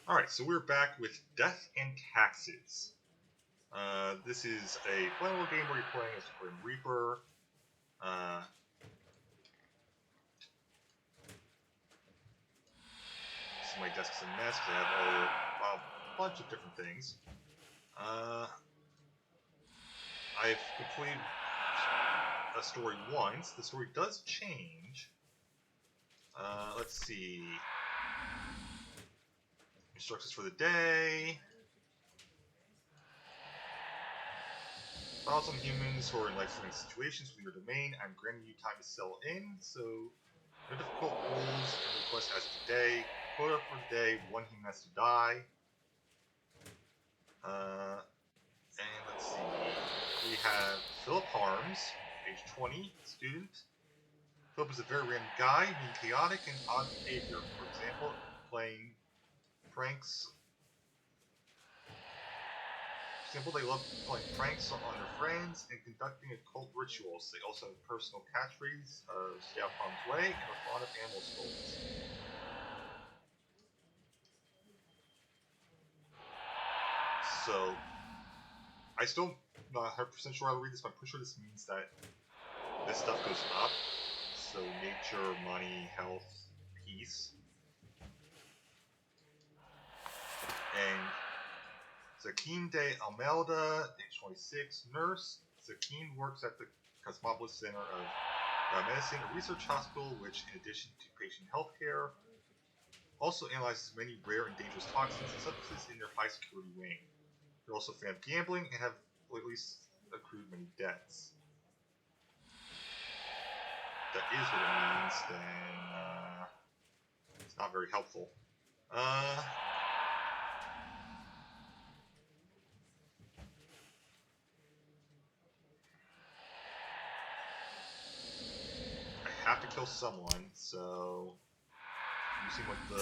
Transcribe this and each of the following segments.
Alright, so we're back with Death and Taxes. This is a fun little game where you're playing as Grim Reaper. So my desk is a mess because I have a bunch of different things. I've completed a story once. The story does change. Let's see. Instructions for the day. File some humans who are in life-threatening situations within your domain. I'm granting you time to settle in, so no difficult rules and requests as of today. Quota for the day, 1 human has to die. And let's see. We have Philip Harms, age 20, student. Philip is a very random guy, being chaotic and odd behavior. For example, playing pranks. They love playing pranks on their friends and conducting occult rituals. They also have a personal catchphrase of stay out of harm's way and are fond of animal skulls. So, I still not 100% sure how to read this, but I'm pretty sure this means that this stuff goes up. So, nature, money, health, peace. And Zakine de Almelda, age 26, nurse. Zakine works at the Cosmopolis Center of Medicine, a research hospital which, in addition to patient health care, also analyzes many rare and dangerous toxins and substances in their high-security wing. They're also a fan of gambling and have at least accrued many debts. If that is what it means, then it's not very helpful. I have to kill someone, so you seem like the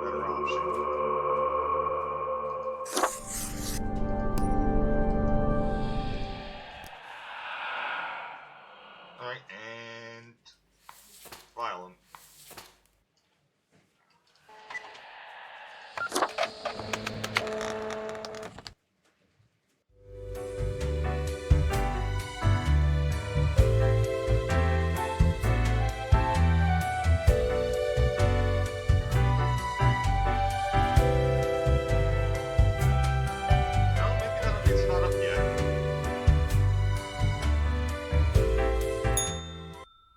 better option. Alright, and file him.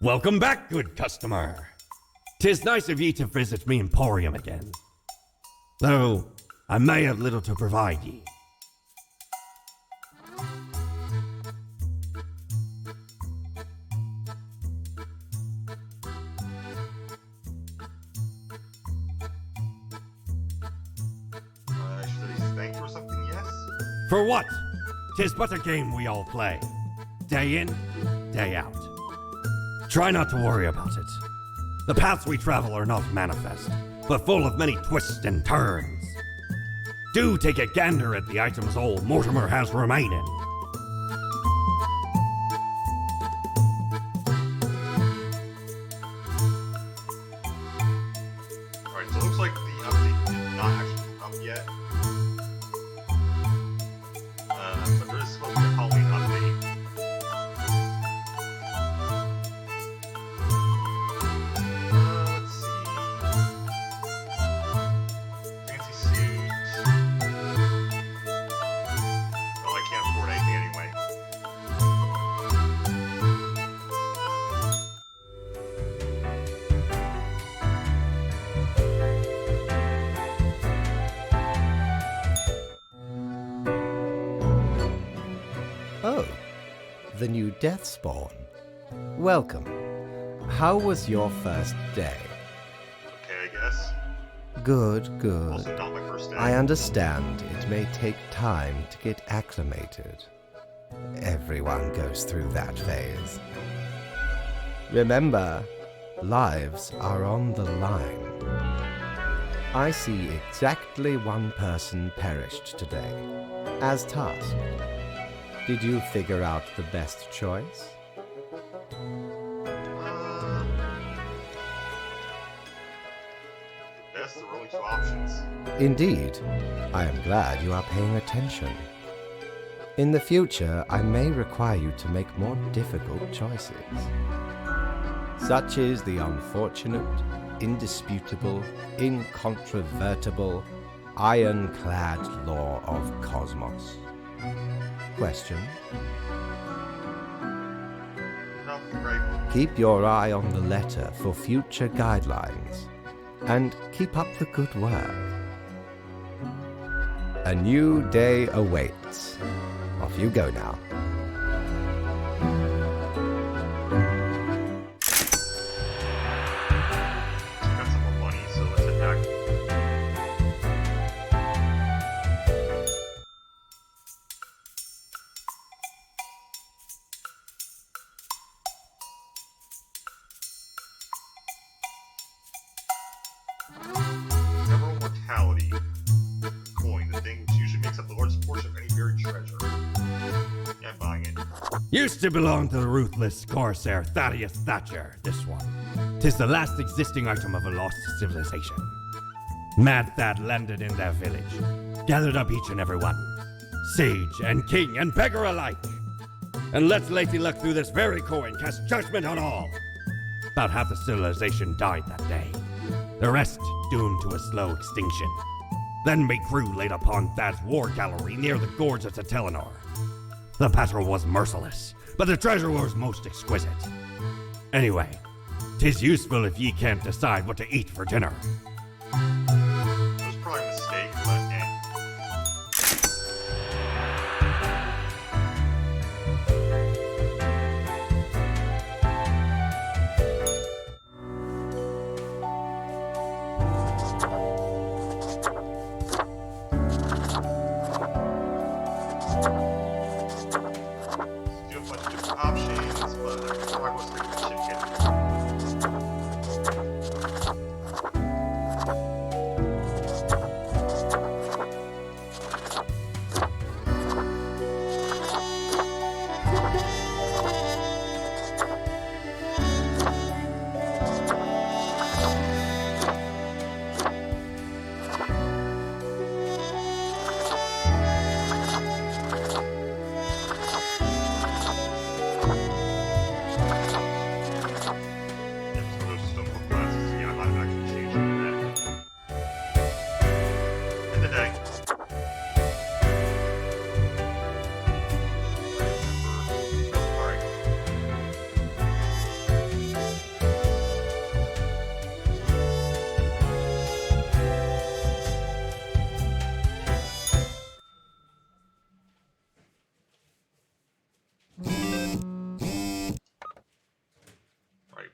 Welcome back, good customer. 'Tis nice of ye to visit me emporium again. Though I may have little to provide ye. Should I thank you or something, yes? For what? 'Tis but a game we all play. Day in, day out. Try not to worry about it. The paths we travel are not manifest, but full of many twists and turns. Do take a gander at the items old Mortimer has remaining. Alright, so it looks like the update did not actually come yet. But there is supposed to be a Halloween update. Let's see. Fancy suit. Well, I can't afford anything anyway. Oh, the new Death Spawn. Welcome. How was your first day? Okay, I guess. Good, good. Also not my first day. I understand it may take time to get acclimated. Everyone goes through that phase. Remember, lives are on the line. I see exactly one person perished today, as tasked. Did you figure out the best choice? Best guess there were only two options. Indeed, I am glad you are paying attention. In the future, I may require you to make more difficult choices. Such is the unfortunate, indisputable, incontrovertible, ironclad law of cosmos. Question? No, right. Keep your eye on the letter for future guidelines, and keep up the good work. A new day awaits. Off you go now. Got some more money, so let's head back. Mineral mortality coin, the thing which usually makes up the largest portion of any buried treasure. Yeah, I'm buying it. Used to belong to the ruthless corsair Thaddeus Thatcher, this one. 'Tis the last existing item of a lost civilization. Mad Thad landed in their village, gathered up each and every one, sage and king and beggar alike, and let Lady Luck through this very coin cast judgment on all. About half the civilization died that day, the rest doomed to a slow extinction. Then my crew laid upon Thad's war gallery near the gorge of Telenor. The battle was merciless, but the treasure was most exquisite. Anyway, 'tis useful if ye can't decide what to eat for dinner. It was probably a mistake, but eh. Do a bunch of different options, but I probably want to stick with chicken.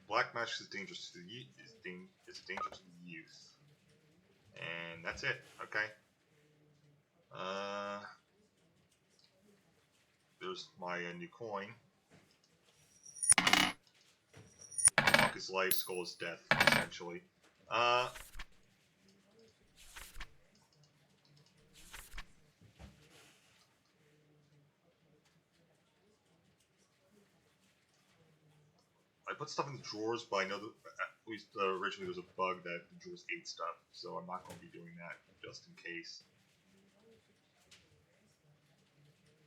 Black magic is dangerous to the is a danger to the youth. And that's it. Okay. There's my new coin. Monk is life, skull is death, essentially. I put stuff in the drawers, but I know that at least originally there was a bug that the drawers ate stuff, so I'm not going to be doing that just in case.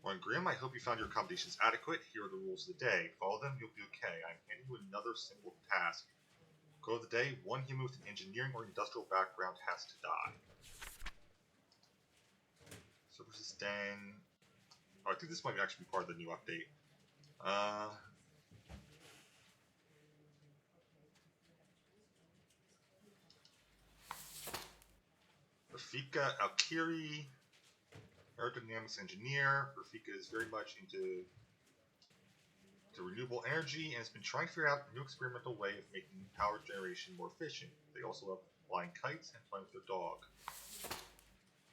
Well, Graham, I hope you found your accommodations adequate. Here are the rules of the day. Follow them, you'll be okay. I'm handing you another simple task. Goal of the day, one human with an engineering or industrial background has to die. Services den. Oh, I think this might actually be part of the new update. Rafika Alkiri, aerodynamics engineer. Rafika is very much into renewable energy and has been trying to figure out a new experimental way of making power generation more efficient. They also love flying kites and playing with their dog.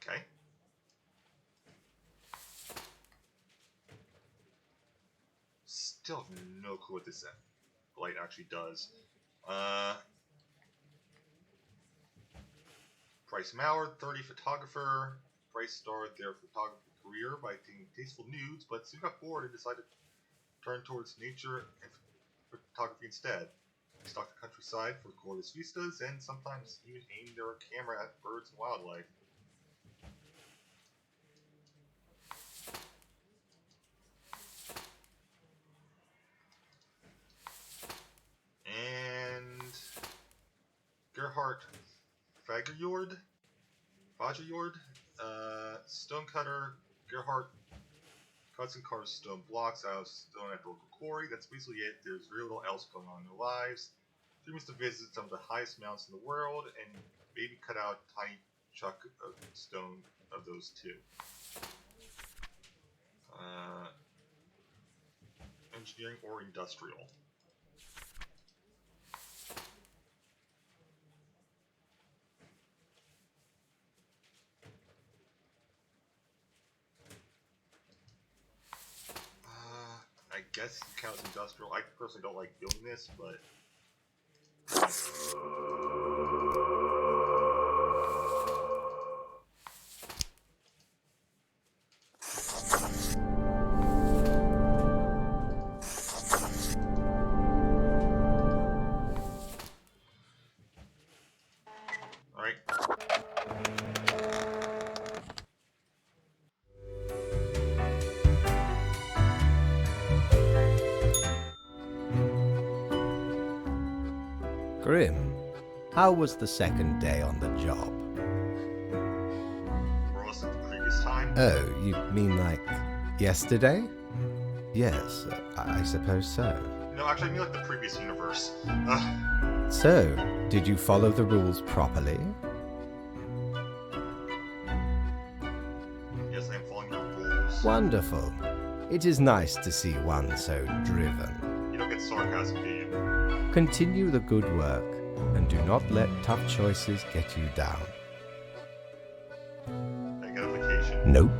Okay. Still have no clue what this light actually does. Bryce Mallard, 30 photographer. Bryce started their photography career by taking tasteful nudes, but soon got bored and decided to turn towards nature and photography instead. They stalk the countryside for glorious vistas and sometimes even aim their camera at birds and wildlife. And Gerhard Fagerjord, stonecutter. Gerhard cuts and carves stone blocks out of stone at the local quarry. That's basically it. There's very little else going on in their lives. Dreams to visit some of the highest mountains in the world and maybe cut out a tiny chunk of stone of those too. Engineering or industrial. I guess it counts industrial. I personally don't like doing this, but alright. Grim, how was the second day on the job? More or less like the previous time. Oh, you mean like yesterday? Yes, I suppose so. No, actually, I mean like the previous universe. So, did you follow the rules properly? Yes, I am following the rules. Wonderful. It is nice to see one so driven. You don't get sarcasm, do you? Continue the good work, and do not let tough choices get you down. Identification. Nope.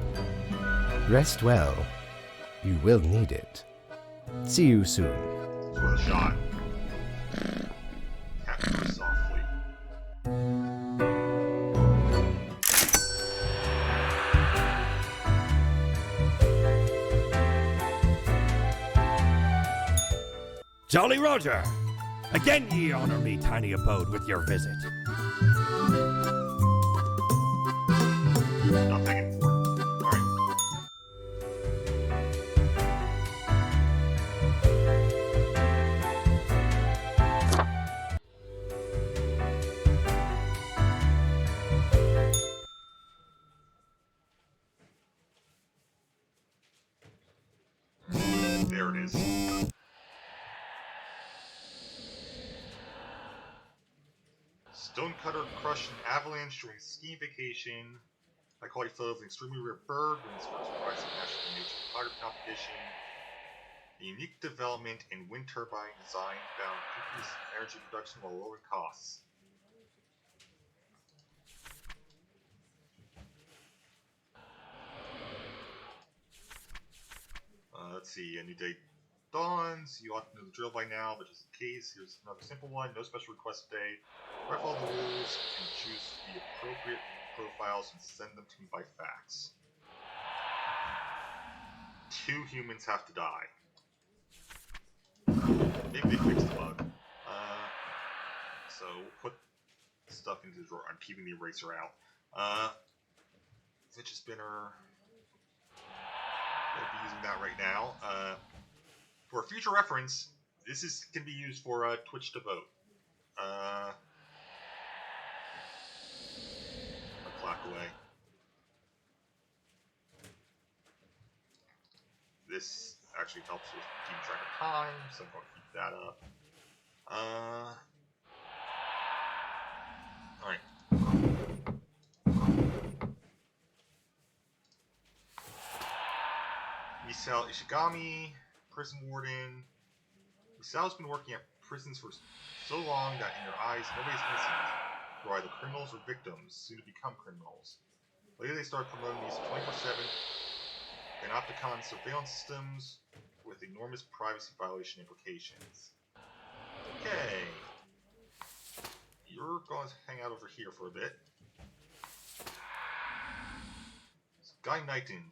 Rest well. You will need it. See you soon. It's worth a shot. Tap very softly. Jolly Roger! Again ye honor me, tiny abode, with your visit. Nothing important. Alright. There it is. Stonecutter crushed an avalanche during skiing vacation. High quality photo of an extremely rare bird wins first prize in National Nature Photography Competition. A unique development in wind turbine design found increased energy production while lowering costs. Let's see, a new day dawns. You ought to know the drill by now, but just in case, here's another simple one. No special request today. If I follow the rules and choose the appropriate profiles and send them to me by fax. 2 humans have to die. Maybe they fixed the bug. So we'll put stuff into the drawer. I'm keeping the eraser out. Fidget spinner. We'll be using that right now. For future reference, this can be used for Twitch to vote. A clock away. This actually helps with keeping track of time, so I'm going to keep that up. Alright. Misao Ishigami, prison warden. Misao's been working at prisons for so long that in their eyes, nobody's innocent. They're either criminals or victims, soon to become criminals. Later they started promoting these 24/7 Panopticon surveillance systems with enormous privacy violation implications. Okay. You're going to hang out over here for a bit. Guy Knighton,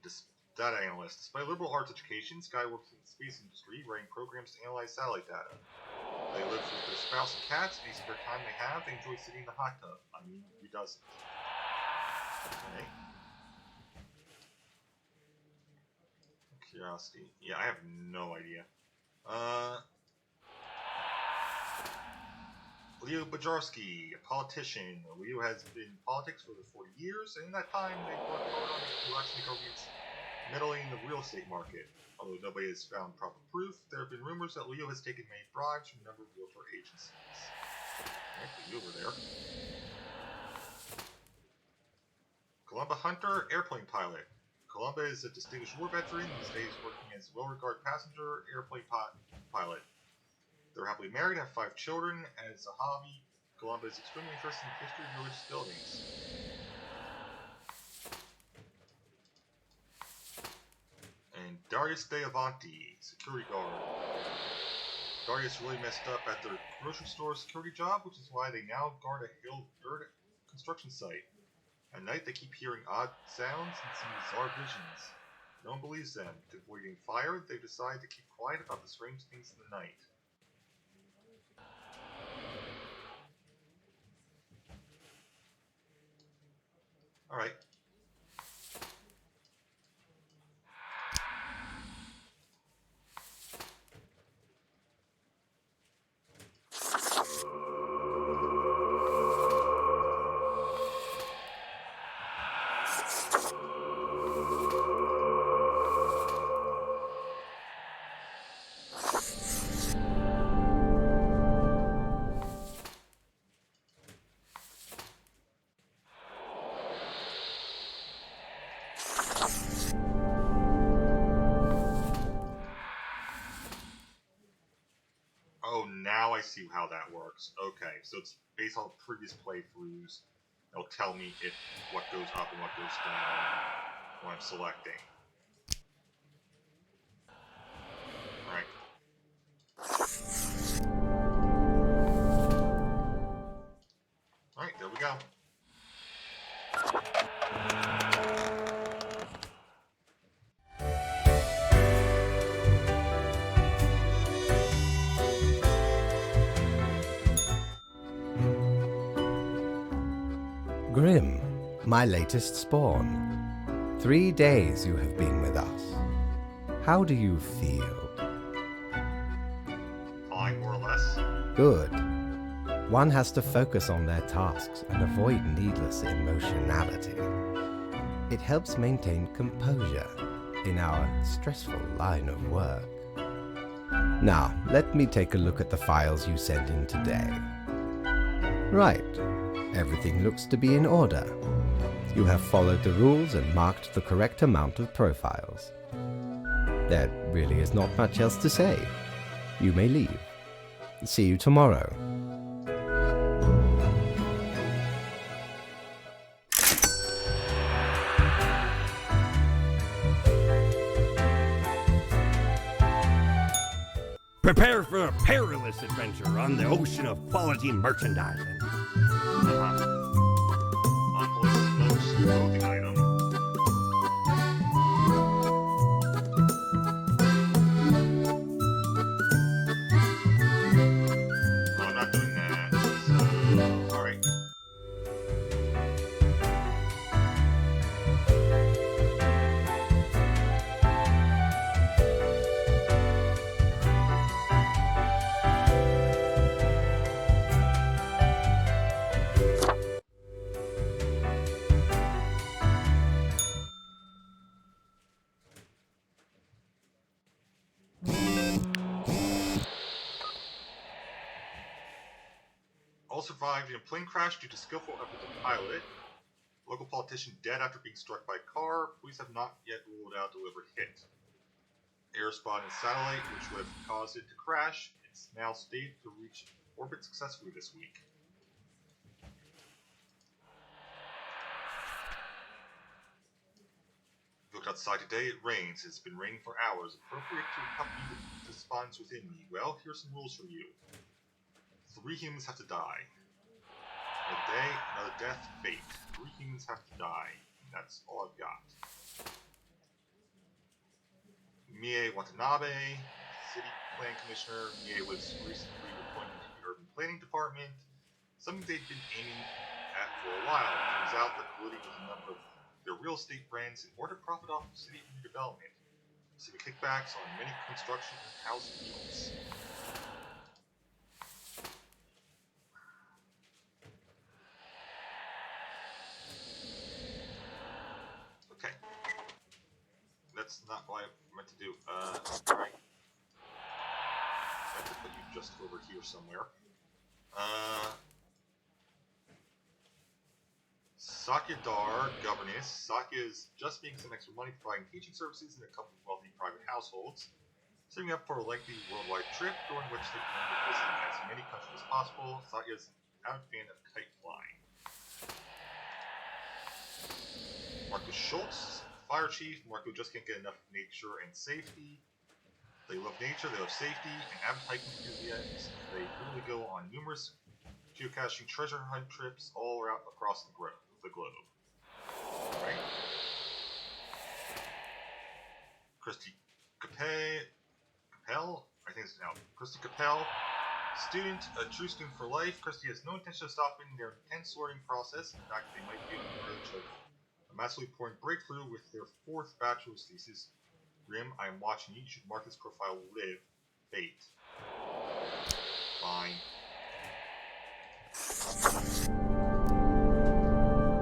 data analyst. Despite liberal arts education, Sky works in the space industry, writing programs to analyze satellite data. They live with their spouse and cats, and any spare time they have, they enjoy sitting in the hot tub. I mean, who doesn't? Okay. Curiosity. Yeah, I have no idea. Leo Bajarski, a politician. Leo has been in politics for over 40 years, and in that time, they've worked hard on relaxing the government's meddling in the real estate market. Although nobody has found proper proof, there have been rumors that Leo has taken many bribes from a number of realtor agencies. Okay, over there. Columba Hunter, airplane pilot. Columba is a distinguished war veteran, these days working as a well-regarded passenger airplane pilot. They're happily married and have 5 children. As a hobby, Columba is extremely interested in the history of religious buildings. And Darius De Avanti, security guard. Darius really messed up at their grocery store security job, which is why they now guard a hill dirt construction site. At night, they keep hearing odd sounds and see bizarre visions. No one believes them. To avoid getting fired, they decide to keep quiet about the strange things in the night. Alright. Oh, now I see how that works. Okay, so it's based on previous playthroughs. It'll tell me if what goes up and what goes down when I'm selecting. Alright. Alright, there we go. Grim, my latest spawn. 3 days you have been with us. How do you feel? Fine, more or less. Good. One has to focus on their tasks and avoid needless emotionality. It helps maintain composure in our stressful line of work. Now, let me take a look at the files you sent in today. Right. Everything looks to be in order. You have followed the rules and marked the correct amount of profiles. There really is not much else to say. You may leave. See you tomorrow. Prepare for a perilous adventure on the ocean of quality merchandising. Unpolished clothing item. Oh, I'm not doing that. So, alright. All survived in a plane crash due to skillful efforts of pilot. Local politician dead after being struck by a car. Police have not yet ruled out deliberate hit. Air spot and satellite, which would have caused it to crash, it's now staged to reach orbit successfully this week. Look outside today, it rains. It's been raining for hours, appropriate to accompany the despondence within me. Well, here's some rules for you. 3 humans have to die. Another day, another death, fate. 3 humans have to die. And that's all I've got. Mie Watanabe, City Plan Commissioner. Mie was recently appointed planning department, something they've been aiming at for a while. Turns out they're colluding with a number of their real estate brands in order to profit off of city redevelopment. City kickbacks on many construction and housing deals. Okay. That's not what I meant to do. Alright. I have to put you just over here somewhere. Sakyadar governess. Sakya is just making some extra money providing teaching services in a couple of wealthy private households, setting up for a lengthy worldwide trip during which they plan to visit as many countries as possible. Sakya is an avid fan of kite flying. Marco Schultz, fire chief. Marco just can't get enough of nature and safety. They love nature, they love safety, and avid hiking enthusiasts. They really go on numerous geocaching treasure hunt trips all around across the globe. Right? Christy Capel, I think it's now Christy Capel, student, a true student for life. Christy has no intention of stopping their intense learning process. In fact, they might be on the verge of a massively important breakthrough with their 4th bachelor's thesis. Grim, I am watching you. You should mark this profile live. Fate. Fine.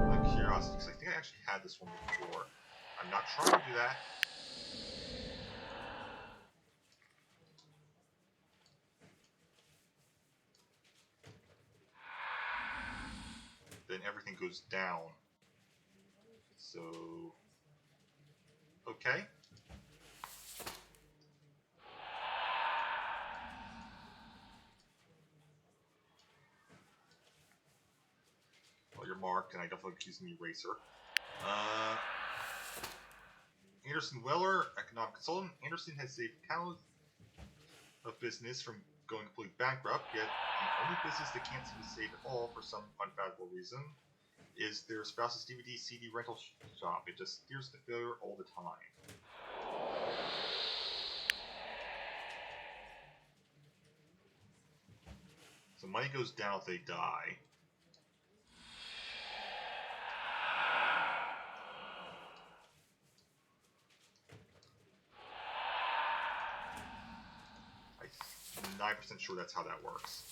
Out of curiosity, because I think I actually had this one before. I'm not trying to do that. Then everything goes down. So... okay. Well, you're marked, and I definitely accuse me eraser. Anderson Weller, economic consultant. Anderson has saved countless of business from going completely bankrupt, yet the only business they can't seem to save at all for some unfathomable reason is their spouse's DVD CD rental shop. It just steers to failure all the time. So money goes down if they die. I'm 9% sure that's how that works.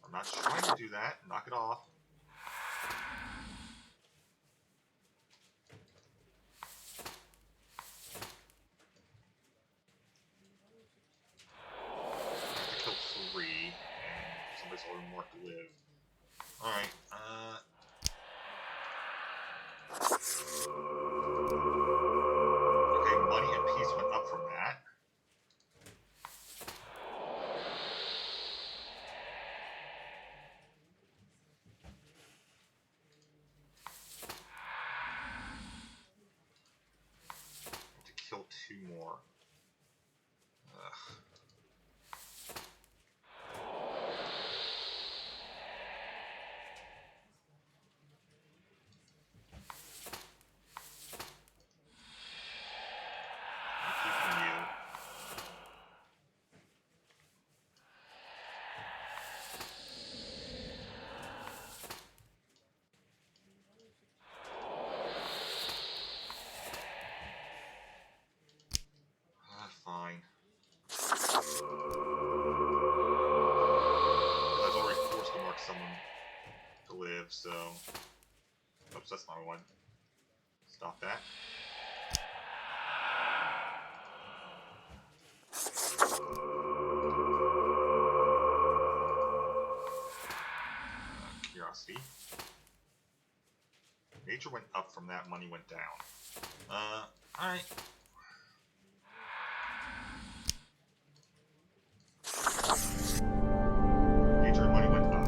I'm not trying to do that. Knock it off. I have to kill 3, and somebody's already marked to live. Alright, okay, money and peace went up from that. To kill 2 more. Ugh. Fine. I was already forced to mark someone to live, so... oops, that's my one. Stop that. Curiosity. Nature went up from that, money went down. Alright. Nature and money went up.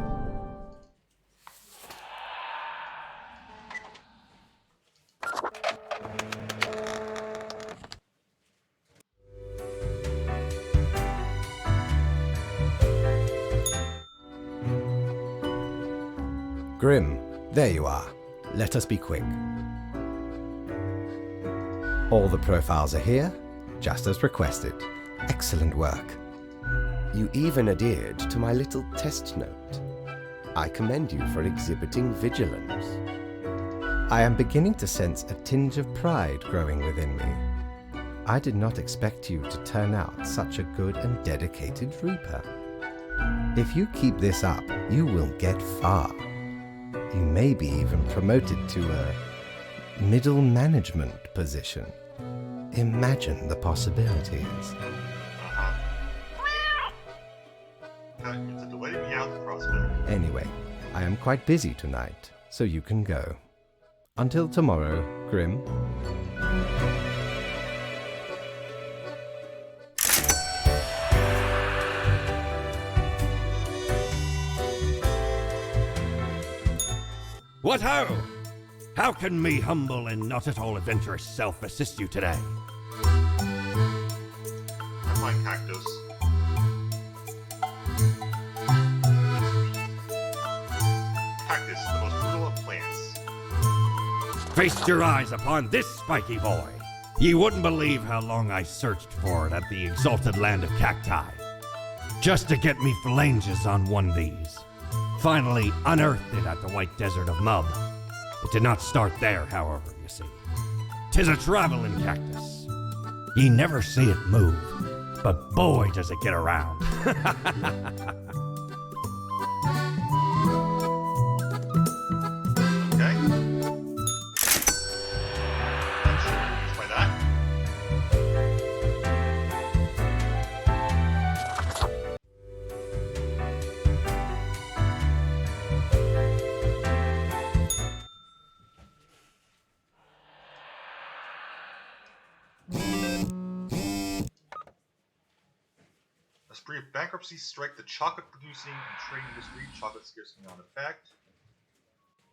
Grim, there you are. Let us be quick. All the profiles are here. just as requested. Excellent work. You even adhered to my little test note. I commend you for exhibiting vigilance. I am beginning to sense a tinge of pride growing within me. I did not expect you to turn out such a good and dedicated Reaper. If you keep this up, you will get far. You may be even promoted to a middle management position. Imagine the possibilities. It's a delay me out the prospect. Anyway, I am quite busy tonight, so you can go. Until tomorrow, Grim. What ho! How can me humble and not at all adventurous self assist you today? I find Cactus. Cactus, the most brutal of plants. Feast your eyes upon this spiky boy. Ye wouldn't believe how long I searched for it at the exalted land of cacti, just to get me phalanges on one of these. Finally unearthed it at the White Desert of Mub. It did not start there, however, you see. 'Tis a traveling cactus. Ye never see it move, but boy does it get around. Okay. Let's try that. A spree of bankruptcy strike the chocolate-producing and trading industry. Chocolate scarcity on effect.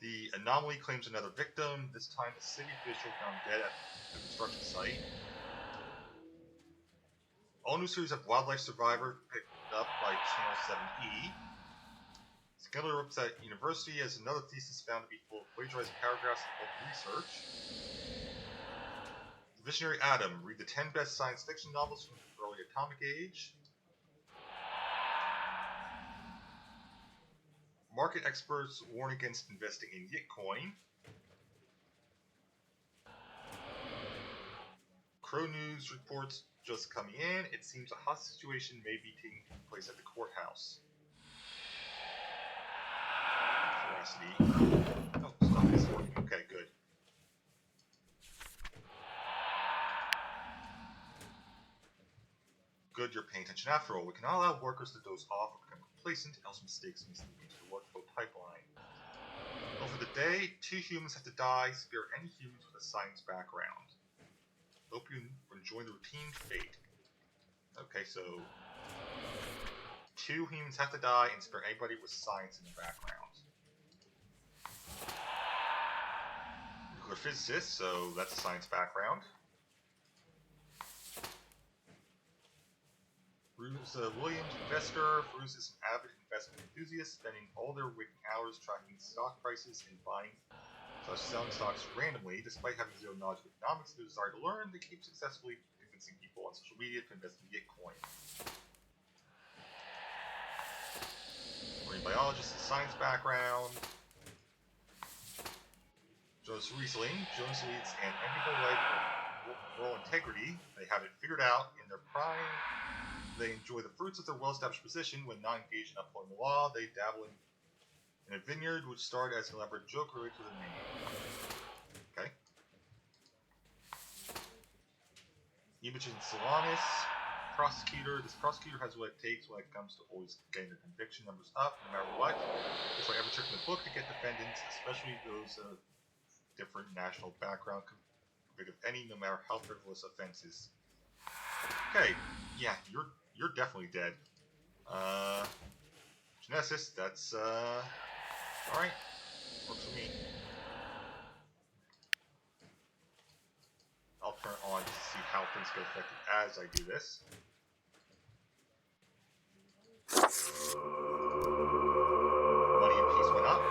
The anomaly claims another victim. This time, a city official found dead at the construction site. All new series of Wildlife Survivor picked up by Channel 7E. Scandal erupts at university as another thesis found to be full of plagiarized paragraphs of research. The Visionary Atom. Read the 10 best science fiction novels from the early atomic age. Market experts warn against investing in Yitcoin. Crow News reports just coming in. It seems a hostage situation may be taking place at the courthouse. Curiosity. Oh, stuff is working. Okay, good. Good, you're paying attention after all. We cannot allow workers to doze off or become complacent, else mistakes may slip into the workflow pipeline. Over the day, 2 humans have to die. Spare any humans with a science background. Hope you enjoy the routine fate. Okay, so 2 humans have to die and spare anybody with science in the background. Nuclear physicist, so that's a science background. Bruce Williams, investor. Bruce is an avid investment enthusiast, spending all their waking hours tracking stock prices and buying / selling stocks randomly. Despite having zero knowledge of economics and the desire to learn, they keep successfully convincing people on social media to invest in Bitcoin. Marine biologist, a science background. Jonas Riesling. Jonas leads an enviable life of moral integrity. They have it figured out in their prime. They enjoy the fruits of their well-established position when not engaged in upholding the law. They dabble in a vineyard which started as an elaborate joke related to the name. Okay. Imogen Solanis, prosecutor. This prosecutor has what it takes when it comes to always getting the conviction numbers up, no matter what. It's like every trick in the book to get defendants, especially those different national background, convicted of any, no matter how frivolous offenses. Okay, yeah, you're definitely dead. Genesis, that's alright. Works for me. I'll turn it on to see how things get affected as I do this. Money and peace went up.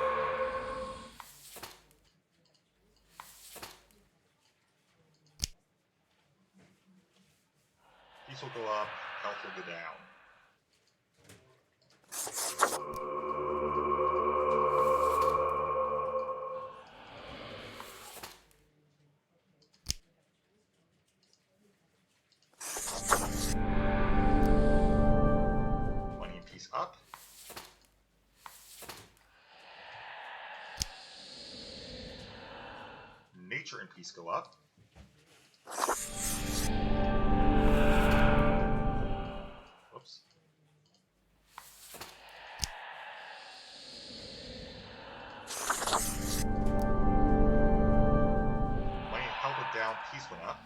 Peace will go up, health will go down. Money and peace up. Nature and peace go up. Whoops. Money and health went down, peace went up.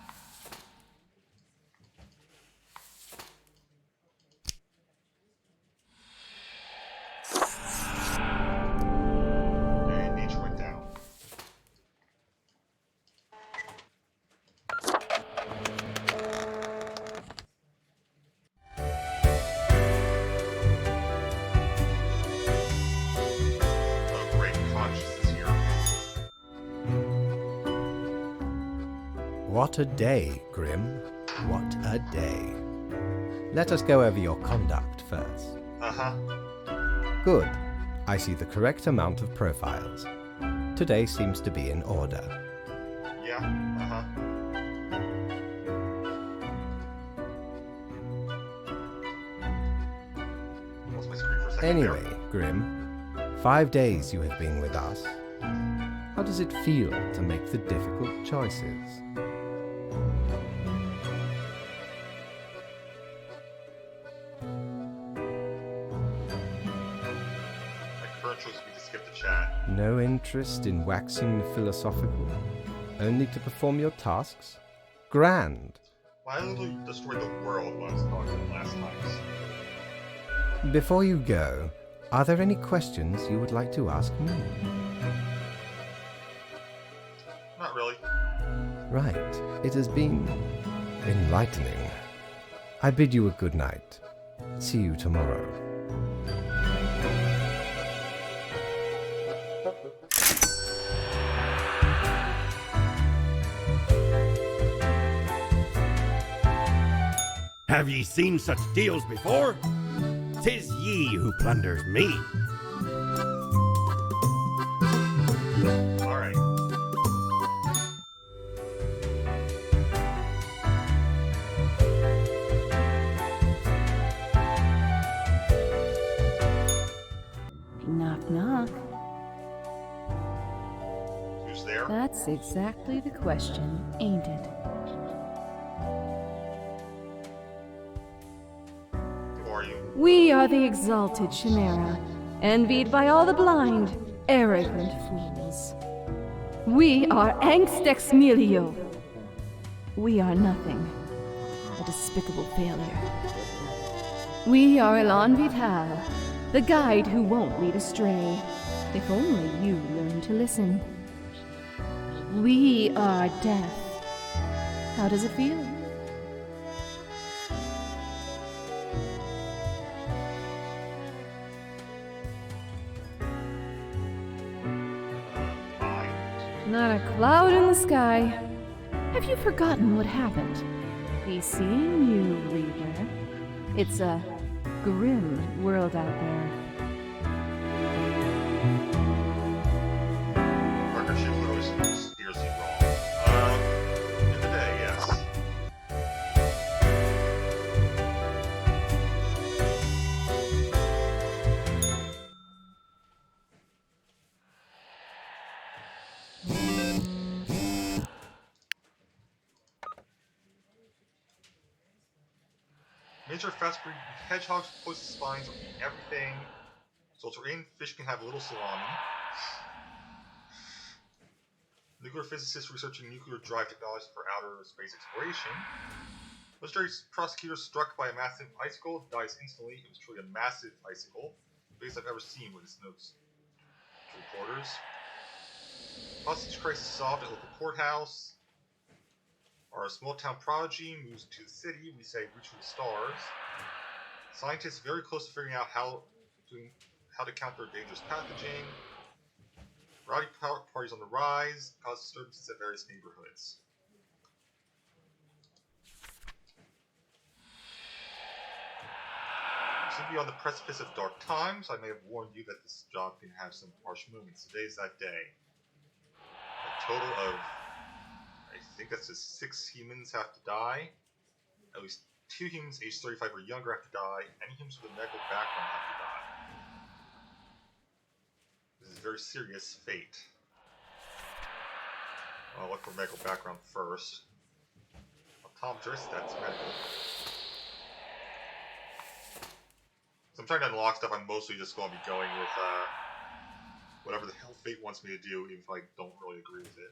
And nature went down. Oh great, consciousness here. What a day, Grim. What a day. Let us go over your conduct first. Uh-huh. Good. I see the correct amount of profiles. Today seems to be in order. Yeah, uh-huh. Lost my screen for a second Anyway, there. Grim, 5 days you have been with us. How does it feel to make the difficult choices? My current choice would be to skip the chat. No interest in waxing philosophical? Only to perform your tasks? Grand! Well, I literally destroyed the world when I was talking last times. Before you go, are there any questions you would like to ask me? Not really. Right. It has been enlightening. I bid you a good night. See you tomorrow. Have ye seen such deals before? 'Tis ye who plunders me. Alright. Knock, knock. Who's there? That's exactly the question, ain't it? Who are you? We are the exalted Chimera, envied by all the blind, arrogant fools. We are Angst Ex Nihilo. We are nothing, a despicable failure. We are Elan Vital, the guide who won't lead astray, if only you learn to listen. We are death. How does it feel? Fine. Not a cloud in the sky. Have you forgotten what happened? We seen you, Reaper. It's a grim world out there. Partnership literally steers you wrong. In the day, yes. Major fast-breeding hedgehogs with poisonous spines will eat everything. Salts are in, fish can have a little salami. Nuclear physicists researching nuclear drive technology for outer space exploration. Military prosecutor struck by a massive icicle dies instantly. It was truly a massive icicle, the biggest I've ever seen, with its notes to reporters. Hostage crisis solved at local courthouse. Our small town prodigy moves to the city. We say reach for the stars. Scientists very close to figuring out how to counter a dangerous pathogen. Rowdy parties on the rise, cause disturbances at various neighborhoods. seem to be on the precipice of dark times. I may have warned you that this job can have some harsh moments. Today's that day. A total of, I think that's just 6 humans have to die. At least 2 humans aged 35 or younger have to die. Any humans with a medical background have to die. This is a very serious fate. I'll look for medical background first. Optometrist, that's medical. So I'm trying to unlock stuff. I'm mostly just going to be going with whatever the hell fate wants me to do, even if I don't really agree with it.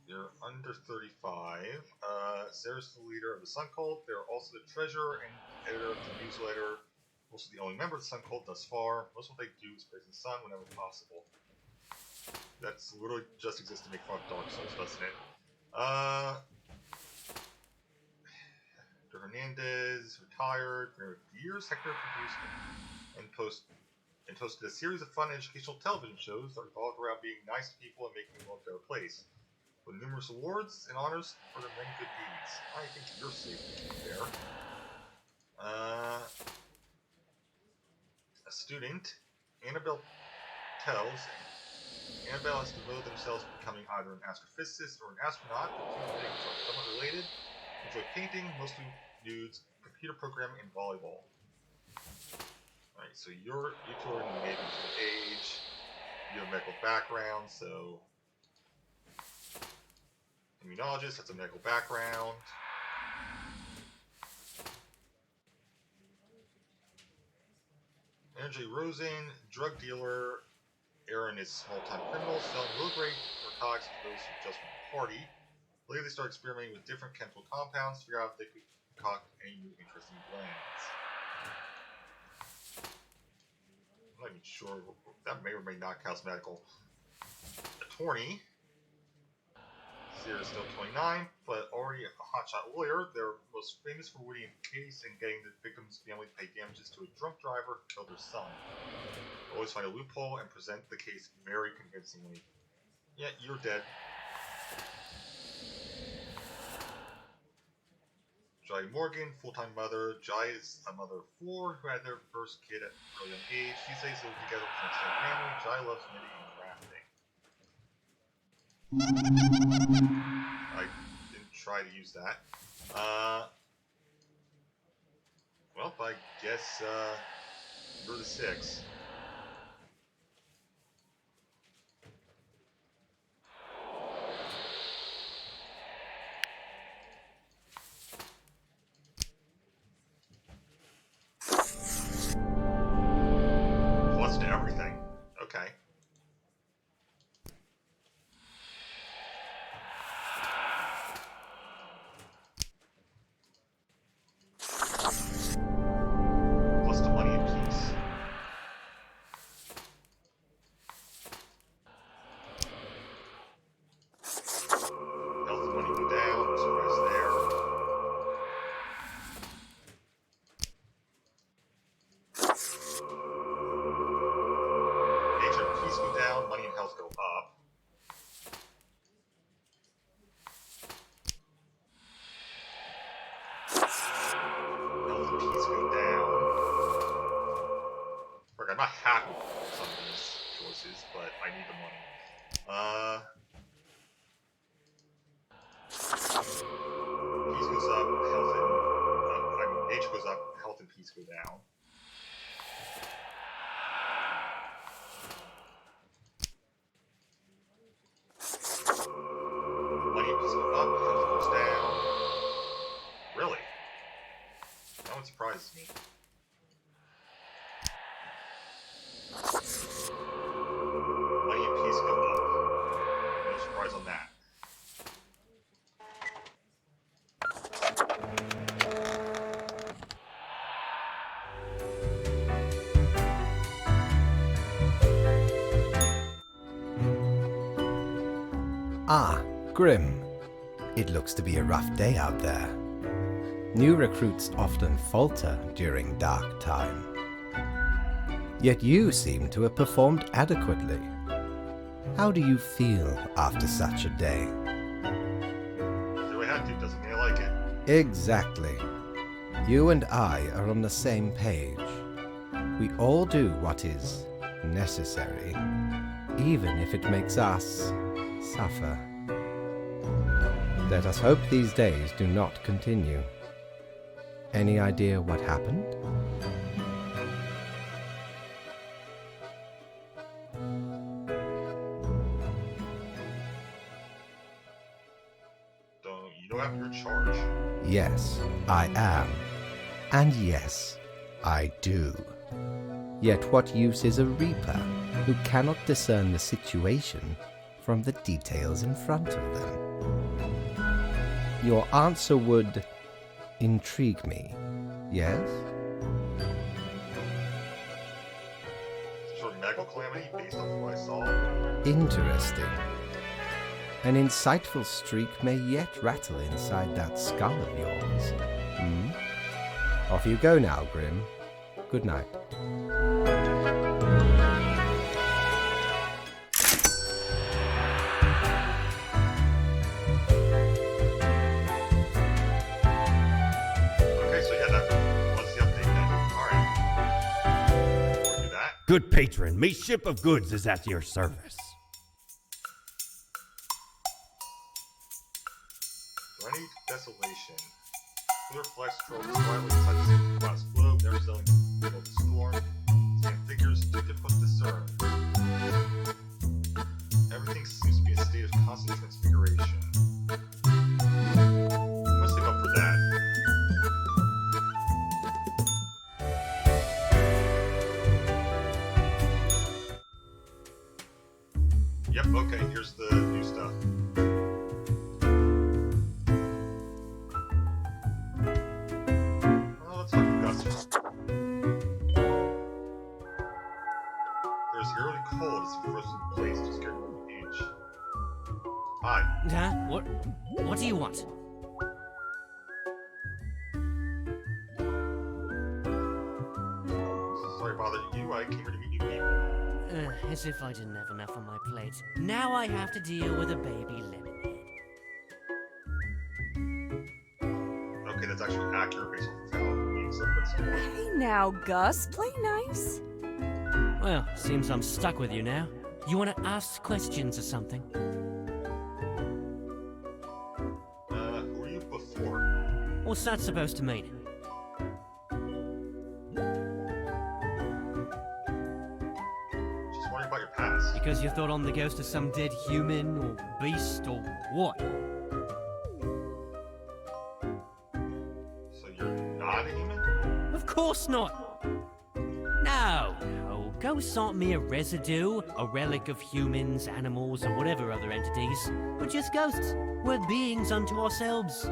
You're under 35. Sarah's the leader of the Sun Cult. They're also the treasurer and editor of the newsletter. Also the only member of the Sun Cult thus far. Most of what they do is praise the sun whenever possible. That's literally just exists to make fun of Dark Souls, doesn't it? Hernandez retired for years. Hector produced and hosted a series of fun educational television shows that revolved around being nice to people and making the world a better place. With numerous awards and honors for their many good deeds. I think you're safe there. A student, Annabelle tells. Annabelle has devoted themselves to becoming either an astrophysicist or an astronaut. The two things are somewhat related. Enjoy painting, mostly nudes, computer programming, and volleyball. Alright, so you two are in the maybe age. You have a medical background, so immunologist, that's a medical background. Energy Rosen, drug dealer. Aaron is small-time criminal, selling low-grade narcotics to those who just want to party. Later they start experimenting with different chemical compounds to figure out if they could concoct any new interesting blends. I'm not even sure. That may or may not count as medical. Attorney. Sierra's still 29, but already a hotshot lawyer. They're most famous for winning a case and getting the victim's family to pay damages to a drunk driver who killed their son. They always find a loophole and present the case very convincingly. Yeah, you're dead. Jai Morgan, full-time mother. Jai is a mother of 4 who had their first kid at a really young age. These days they live together with an extended family. Jai loves knitting and crafting. I didn't try to use that. Well, I guess you're the 6. Plus to everything. Okay. Plus to money and peace. Health and money go down, so rest there. Nature and peace go down, money and health go up. Health and peace go down. Look, I'm not happy with some of these choices, but I need the money. Peace goes up, health and nature goes up, health and peace go down. Money and peace go up, health goes down. Really? That one surprises me. Money and peace go up. No surprise on that. Ah, Grim. It looks to be a rough day out there. New recruits often falter during dark time. Yet you seem to have performed adequately. How do you feel after such a day? Exactly. You and I are on the same page. We all do what is necessary, even if it makes us suffer. Let us hope these days do not continue. Any idea what happened? You know after your charge. Yes, I am. And yes, I do. Yet what use is a reaper who cannot discern the situation from the details in front of them? Your answer would intrigue me, yes? Some sort of medical calamity based on what I saw. Interesting. An insightful streak may yet rattle inside that skull of yours. Off you go now, Grim. Good night. Okay, so yeah, that was the update then. Alright. Before we do that, Good patron, me ship of goods is at your service. do I need desolation? Clear flex troll slightly touches glass globe, never selling the storm. Scan figures too difficult to discern. Everything seems to be in a state of constant transfiguration. Must save up for that. Yep, okay, here's the new stuff. Well, let's talk about Gus. There's eerily cold as he frozen in place, just scared of the inch. Hi. Huh? What do you want? Sorry to bother you, I came here to meet new people. As if I didn't have enough on my plate. Now I have to deal with a baby lemonhead. Okay, that's actually accurate based off of how the game's up, but still. Hey now, Gus, play nice. Well, seems I'm stuck with you now. You want to ask questions or something? Who were you before? What's that supposed to mean? Just wondering about your past. Because you thought I'm the ghost of some dead human or beast or what? So you're not a human? Of course not! No. Ghosts aren't mere residue, a relic of humans, animals, or whatever other entities. We're just ghosts. We're beings unto ourselves.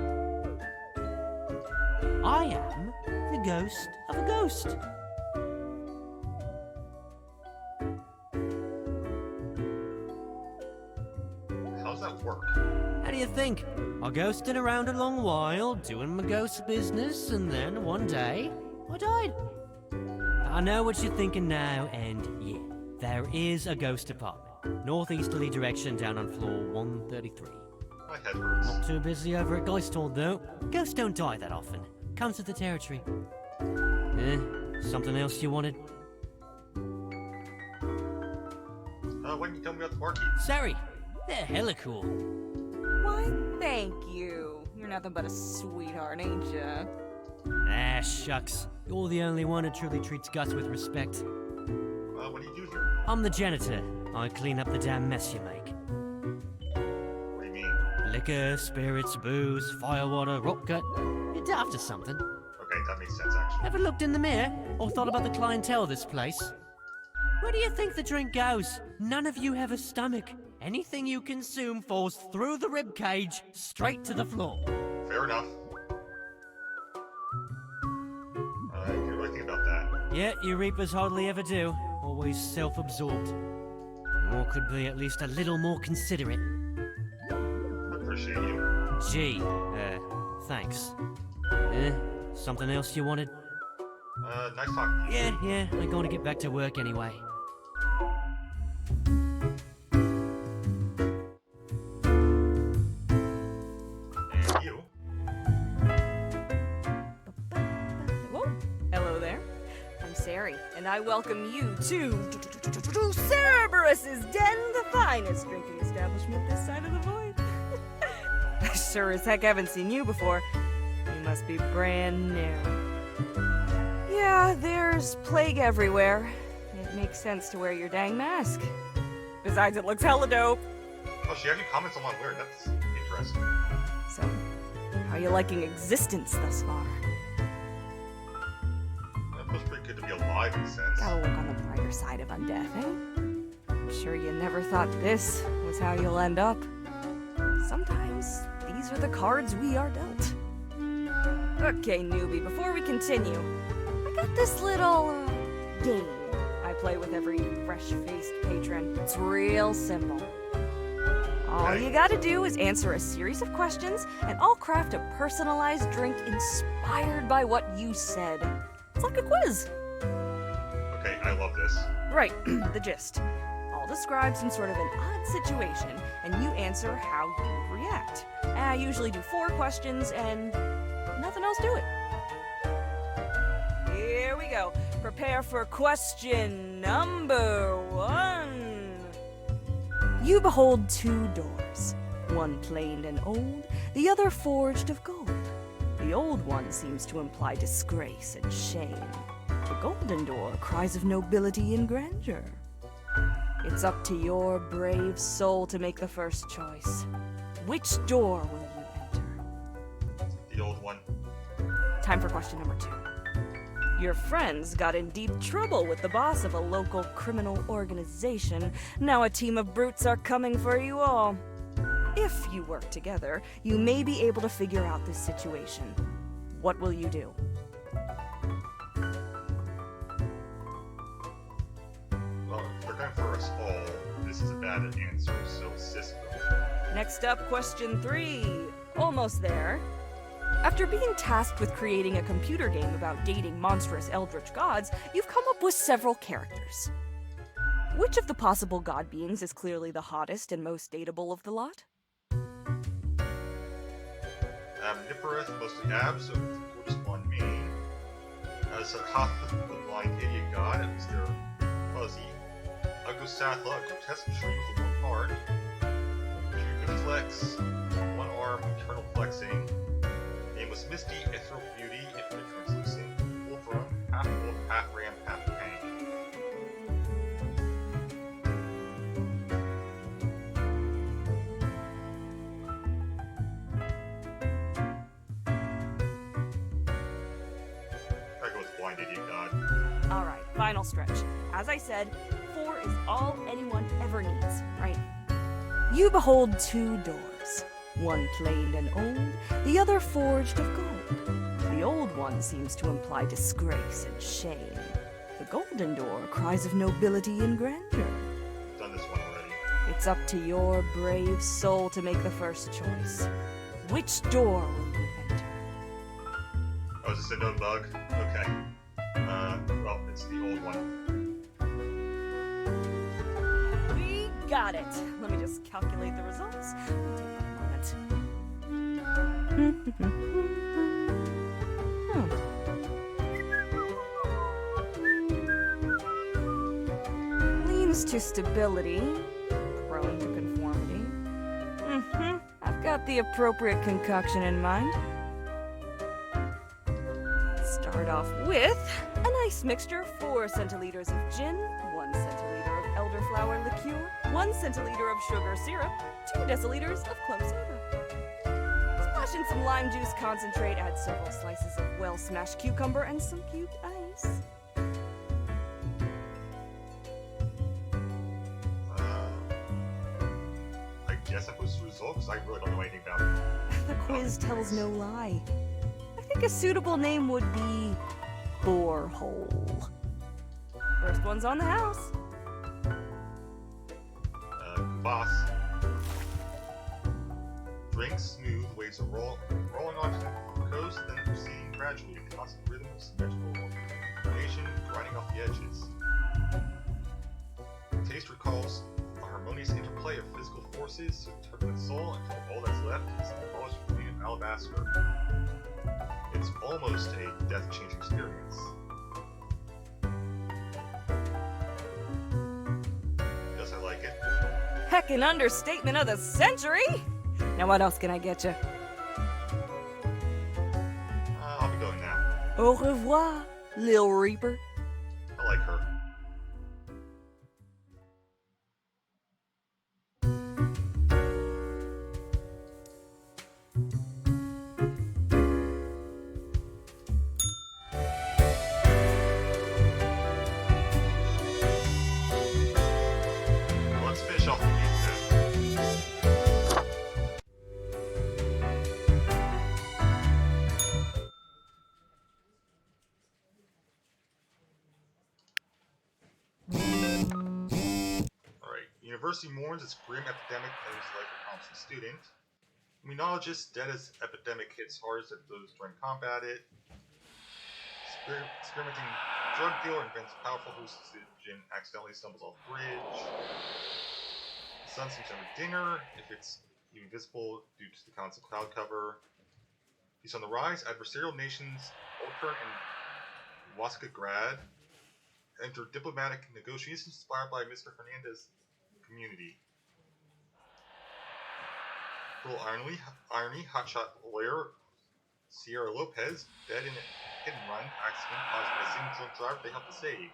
I am the ghost of a ghost. How's that work? How do you think? I ghosted around a long while, doing my ghost business, and then one day, I died. I know what you're thinking now, and yeah, there is a ghost apartment. Northeasterly direction down on floor 133. My head hurts. Not too busy over at Geisthold, though. Ghosts don't die that often. Comes with the territory. Something else you wanted? Why didn't you tell me about the barkeep? Sorry, they're hella cool. Why, thank you. You're nothing but a sweetheart, ain't ya? Ah, shucks. You're the only one who truly treats Gus with respect. What do you do here? I'm the janitor. I clean up the damn mess you make. What do you mean? Liquor, spirits, booze, firewater, rock gut. You're daft or something. Okay, that makes sense actually. Ever looked in the mirror or thought about the clientele of this place? Where do you think the drink goes? None of you have a stomach. Anything you consume falls through the rib cage straight to the floor. Fair enough. You didn't really think about that. Yeah, you reapers hardly ever do. Always self-absorbed. Or could be at least a little more considerate. I appreciate you. Gee, thanks. Something else you wanted? Nice talking to you. Yeah, I'm going to get back to work anyway. And you? Sari, and I welcome you to Cerberus's Den, the finest drinking establishment this side of the void. I sure as heck haven't seen you before. You must be brand new. Yeah, there's plague everywhere. It makes sense to wear your dang mask. Besides, it looks hella dope. Oh, she actually comments on what I'm wearing. That's interesting. So, how you liking existence thus far? It feels pretty good to be alive in a sense. Gotta look on the brighter side of undeath, eh? I'm sure you never thought this was how you'll end up. Sometimes, these are the cards we are dealt. Okay, newbie, before we continue, I got this little, game I play with every fresh-faced patron. It's real simple. All you gotta do is answer a series of questions, and I'll craft a personalized drink inspired by what you said. It's like a quiz. Okay, I love this. Right, the gist. I'll describe some sort of an odd situation, and you answer how you react. I usually do 4 questions, and nothing else to it. Here we go. Prepare for question number 1. You behold 2 doors, one planed and old, the other forged of gold. The old one seems to imply disgrace and shame. The golden door cries of nobility and grandeur. It's up to your brave soul to make the first choice. Which door will you enter? The old one. Time for question number 2. Your friends got in deep trouble with the boss of a local criminal organization. Now a team of brutes are coming for you all. If you work together, you may be able to figure out this situation. What will you do? Well, if they're going for us all, this is a bad answer, so system. Next up, question 3. Almost there. After being tasked with creating a computer game about dating monstrous eldritch gods, you've come up with several characters. Which of the possible god beings is clearly the hottest and most dateable of the lot? Omniferous, mostly abs, so we'll just one main. As a Hoth, the blind idiot god, at least they're fuzzy. Agosathla, a grotesque tree with one heart. Cupid Flex, one arm, eternal flexing. Nameless Misty, ethereal beauty, infinite translucent. Wolfram, half wolf, half ram, half tank. I go with blind idiot god. Alright, final stretch. As I said, 4 is all anyone ever needs, right? You behold 2 doors. One planed and old, the other forged of gold. The old one seems to imply disgrace and shame. The golden door cries of nobility and grandeur. Done this one already. It's up to your brave soul to make the first choice. Which door will you enter? Oh, is this a known bug? Okay. Well, it's the old one. We got it. Let me just calculate the results. We'll take that a moment. Leans to stability, prone to conformity. I've got the appropriate concoction in mind. Start off with a nice mixture: 4 centiliters of gin, 1 centiliter of elderflower liqueur, 1 centiliter of sugar syrup, 2 deciliters of club soda. Splash in some lime juice concentrate, add several slices of well-smashed cucumber and some cubed ice. I guess I posted the result because I really don't know anything about it. The quiz tells no lie. I think a suitable name would be Borehole. First one's on the house. Boss. Drink smooth, waves are rolling onto the coast, then proceeding gradually in constant rhythm of symmetrical formation, grinding off the edges. Taste recalls a harmonious interplay of physical forces, a turbulent soul, until all that's left is the polished green of alabaster. It's almost a death-changing experience. fucking understatement of the century. Now what else can I get you? I'll be going now. Au revoir, Lil Reaper. I like her. Let's finish off the game then. Alright, University mourns its grim epidemic that is like a promising student. Immunologist dead as epidemic hits hardest at those trying to combat it. Experimenting drug dealer invents powerful hallucinogen, accidentally stumbles off bridge. The sun seems to have a dinner, if it's even visible due to the constant cloud cover. He's on the rise. Adversarial nations, Ultron and Waskagrad, enter diplomatic negotiations inspired by Mr. Hernandez's community. Little irony, hotshot lawyer Sierra Lopez, dead in a hit-and-run accident caused by a single drunk driver they helped to save.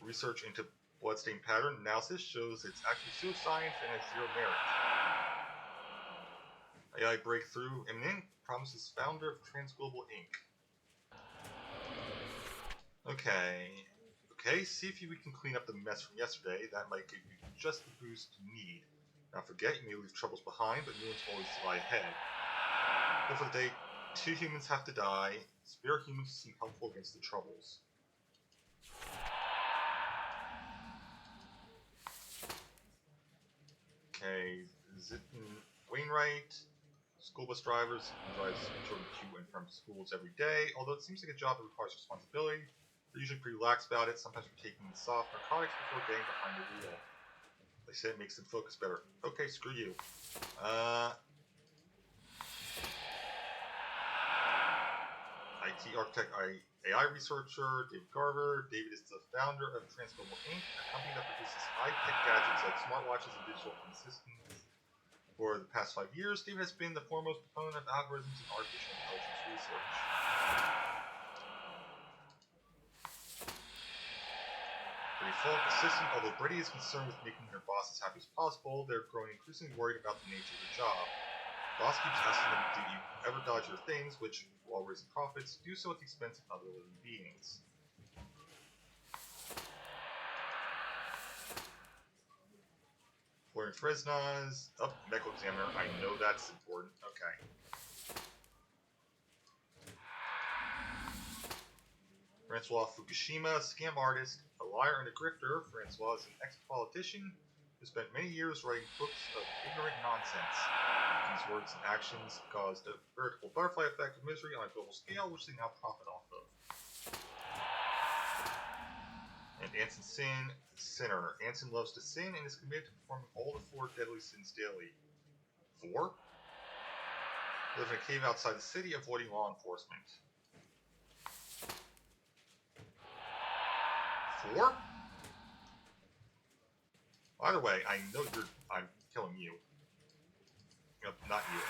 Research into bloodstain pattern analysis shows it's actually pseudoscience and has zero merit. AI breakthrough imminent, promises founder of Transglobal Inc. Okay, see if we can clean up the mess from yesterday. That might give you just the boost you need. Not forget, you may leave troubles behind, but new ones always lie ahead. But for the day, 2 humans have to die. Spare humans seem helpful against the troubles. Okay, Wainwright. School bus drivers drives children to and from schools every day. Although it seems like a job that requires responsibility, they're usually pretty lax about it. Sometimes we're taking soft narcotics before getting behind the wheel. They say it makes them focus better. Okay, screw you. IT architect, AI researcher, David Garver. David is the founder of Transglobal Inc., a company that produces high-tech gadgets like smartwatches and digital phone systems. For the past 5 years, David has been the foremost proponent of algorithms and artificial intelligence research. The default assistant, although Brady is concerned with making their boss as happy as possible, they're growing increasingly worried about the nature of their job. The boss keeps asking them, do you ever dodge your things, which, while raising profits, do so at the expense of other living beings. Florian Fresnaz, medical examiner, I know that's important, okay. Francois Fukushima, scam artist, a liar and a grifter. Francois is an ex-politician who spent many years writing books of ignorant nonsense. These words and actions caused a veritable butterfly effect of misery on a global scale, which they now profit off of. And Anson Sin, sinner. Anson loves to sin and is committed to performing all the 4 deadly sins daily. 4? Live in a cave outside the city, avoiding law enforcement. 4? Either way, I know I'm killing you. Not you,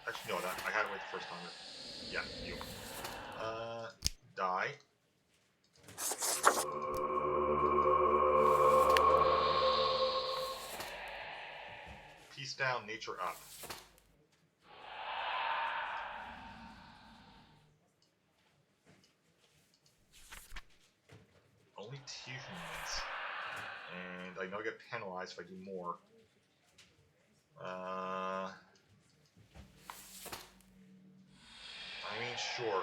Actually, no, I had it right the first time. Yeah, you. Die. Peace down, nature up. Only 2 humans. And I know I get penalized if I do more. I mean, sure.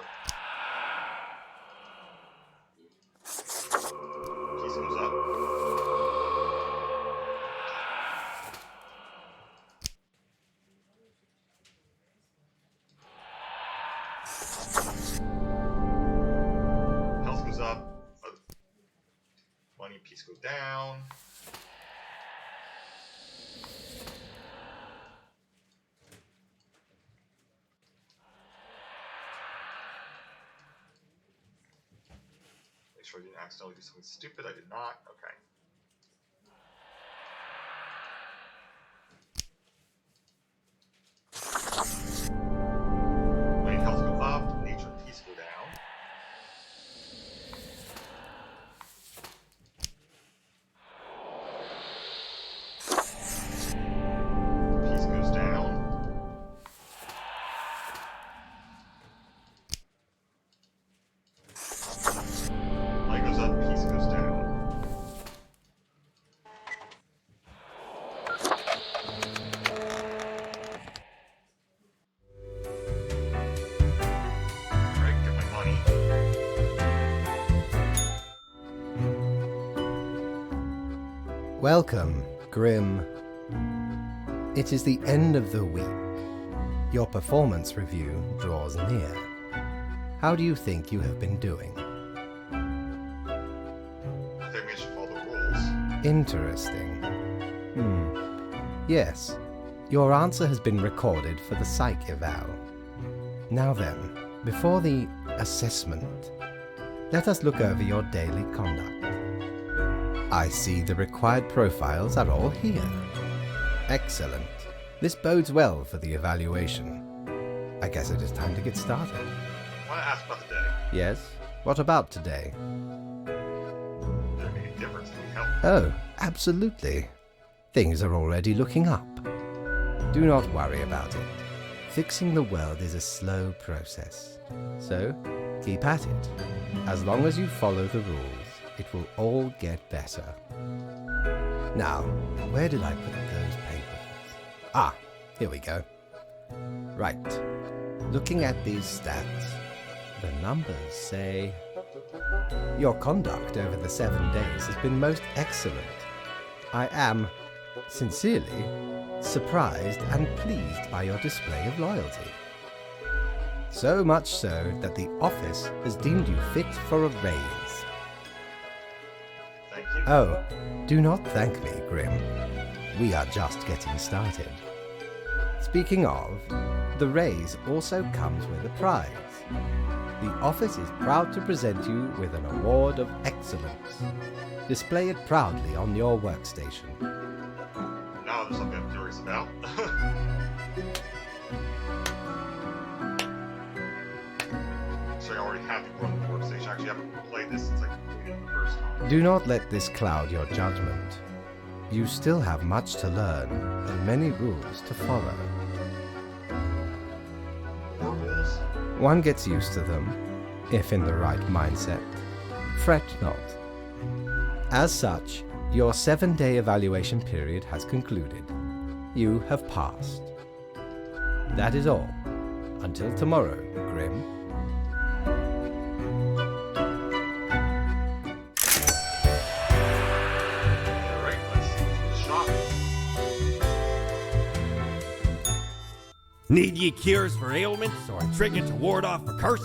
Peace goes up. Health goes up. Money and peace go down. sure I didn't accidentally do something stupid. I did not. Okay. When health go up, nature and peace go down. Peace goes down. Light goes up, peace goes down. Alright, get my money. Welcome, Grim. It is the end of the week. Your performance review draws near. How do you think you have been doing? I think we should follow the rules. Interesting. Yes, your answer has been recorded for the psych eval. Now then, before the assessment, let us look over your daily conduct. I see the required profiles are all here. Excellent. This bodes well for the evaluation. I guess it is time to get started. I want to ask about the day. Yes? What about today? Did it make a difference? Did we help? Oh, absolutely. Things are already looking up. Do not worry about it. Fixing the world is a slow process. So, keep at it. As long as you follow the rules, it will all get better. Now, where did I put those papers? Ah, here we go. Right. Looking at these stats, the numbers say your conduct over the 7 days has been most excellent. I am, sincerely, surprised and pleased by your display of loyalty. So much so that the office has deemed you fit for a raise. Thank you. Oh, do not thank me, Grim. We are just getting started. Speaking of, the raise also comes with a prize. The office is proud to present you with an award of excellence. Display it proudly on your workstation. Now there's something I'm curious about. So I already have to run the workstation. I actually haven't played this since I completed it the first time. Do not let this cloud your judgment. You still have much to learn and many rules to follow. More rules? One gets used to them, if in the right mindset. Fret not. As such, your 7-day evaluation period has concluded. You have passed. That is all. Until tomorrow, Grim. Alright, let's see what's in the shop. Need ye cures for ailments or a trinket to ward off a curse?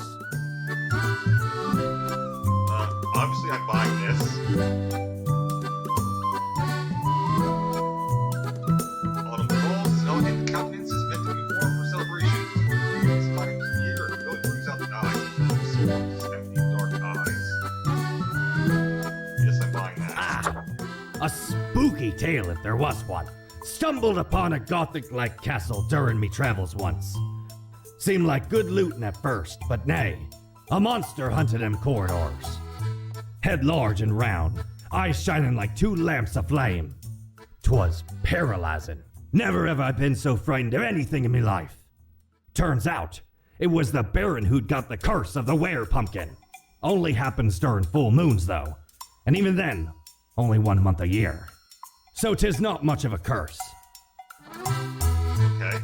Obviously I'm buying this. Autumn falls, this elegant countenance is meant to be worn for celebrations. This time of year, it really brings out the eyes of souls and the dark eyes. Yes, I'm buying that. Ah, a spooky tale if there was one. Stumbled upon a gothic-like castle during me travels once. Seemed like good looting at first, but nay, a monster hunted them corridors. Head large and round, eyes shining like 2 lamps aflame. 'Twas paralyzing. Never have I been so frightened of anything in me life. Turns out, it was the Baron who'd got the curse of the were-pumpkin. Only happens during full moons, though. And even then, only 1 month a year. So 'tis not much of a curse. Okay.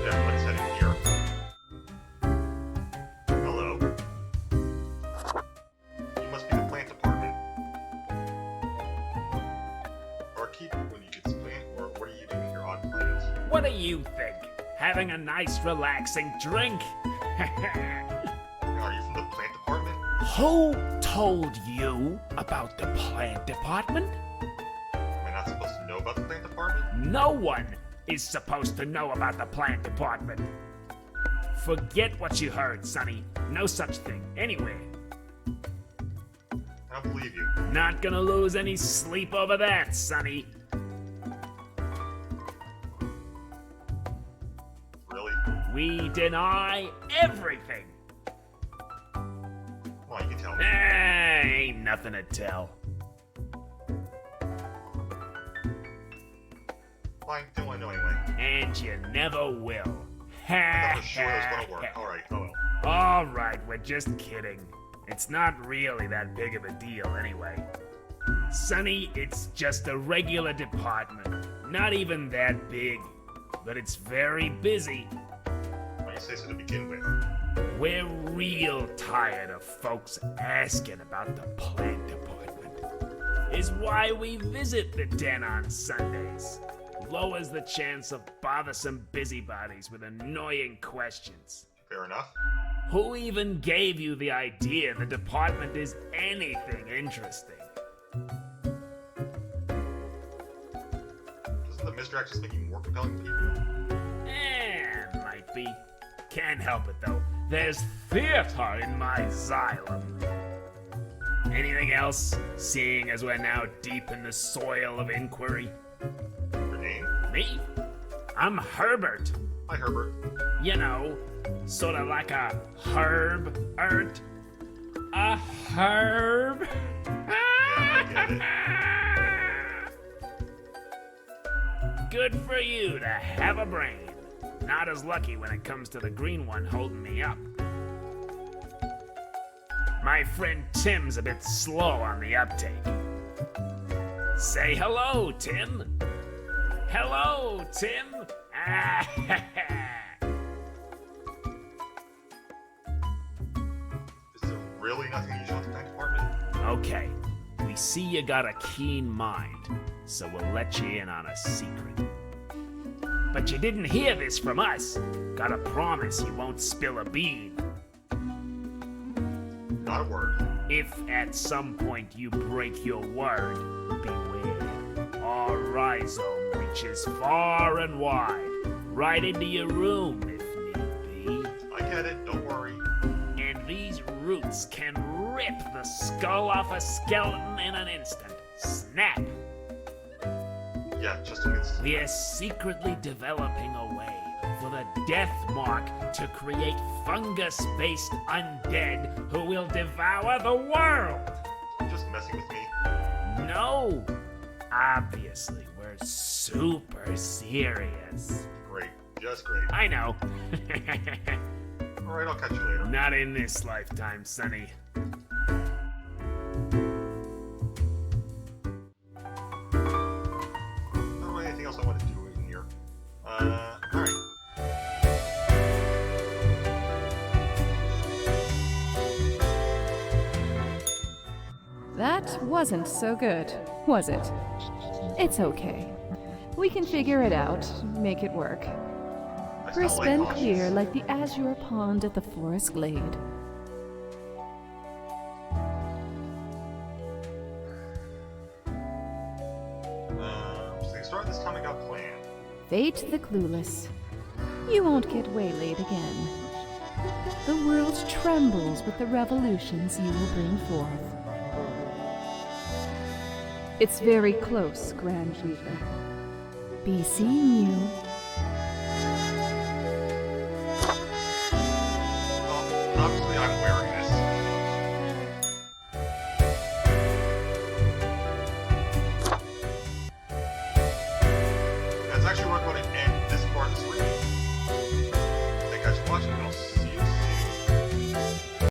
Yeah, let's head in here. Hello. You must be the plant department. Barkeep, when you get this plant, or what are you doing with your odd plants? What do you think? Having a nice, relaxing drink? Are you from the plant department? Who told you about the plant department? Am I not supposed to know about the plant department? No one. is supposed to know about the plant department? Forget what you heard, Sonny. No such thing anywhere. I don't believe you. Not gonna lose any sleep over that, Sonny. Really? We deny everything. Come on, you can tell me. Ain't nothing to tell. Fine, don't want to know anyway. And you never will. I thought for sure it was going to work. Alright, oh well. Alright, we're just kidding. It's not really that big of a deal anyway. Sonny, it's just a regular department. Not even that big. But it's very busy. Why you say so to begin with? We're real tired of folks asking about the plant department. Is why we visit the den on Sundays. Lowers the chance of bothersome busybodies with annoying questions. Fair enough. Who even gave you the idea the department is anything interesting? Doesn't the mystery act just make you more compelling to people? Might be. Can't help it though. There's theater in my xylem. Anything else, seeing as we're now deep in the soil of inquiry? Your name? Me? I'm Herbert. Hi, Herbert. You know, sort of like a herb-ert. A herb? Yeah, I get it. Good for you to have a brain. Not as lucky when it comes to the green one holding me up. My friend Tim's a bit slow on the uptake. Say hello, Tim. Hello, Tim. Is there really nothing unusual at the plant department? Okay, we see you got a keen mind, so we'll let you in on a secret. But you didn't hear this from us. Gotta promise you won't spill a bean. Not a word. If at some point you break your word, beware. Our rhizome reaches far and wide, right into your room if need be. I get it, don't worry. And these roots can rip the skull off a skeleton in an instant. Snap! Yeah, just a instant. We're secretly developing a way for the Death Mark to create fungus-based undead who will devour the world! Just messing with me. No! Obviously, we're super serious. Great, just great. I know. Alright, I'll catch you later. Not in this lifetime, Sonny. I don't have anything else I want to do in here. Alright. That wasn't so good, was it? It's okay. We can figure it out, make it work. I Crisp smell and like clear like the azure pond at the forest glade. So they start this time I got planned. Fate the clueless. You won't get waylaid again. The world trembles with the revolutions you will bring forth. It's very close, Grand Reaper. Be seeing you. Well, obviously I'm wearing this. That's actually worth going to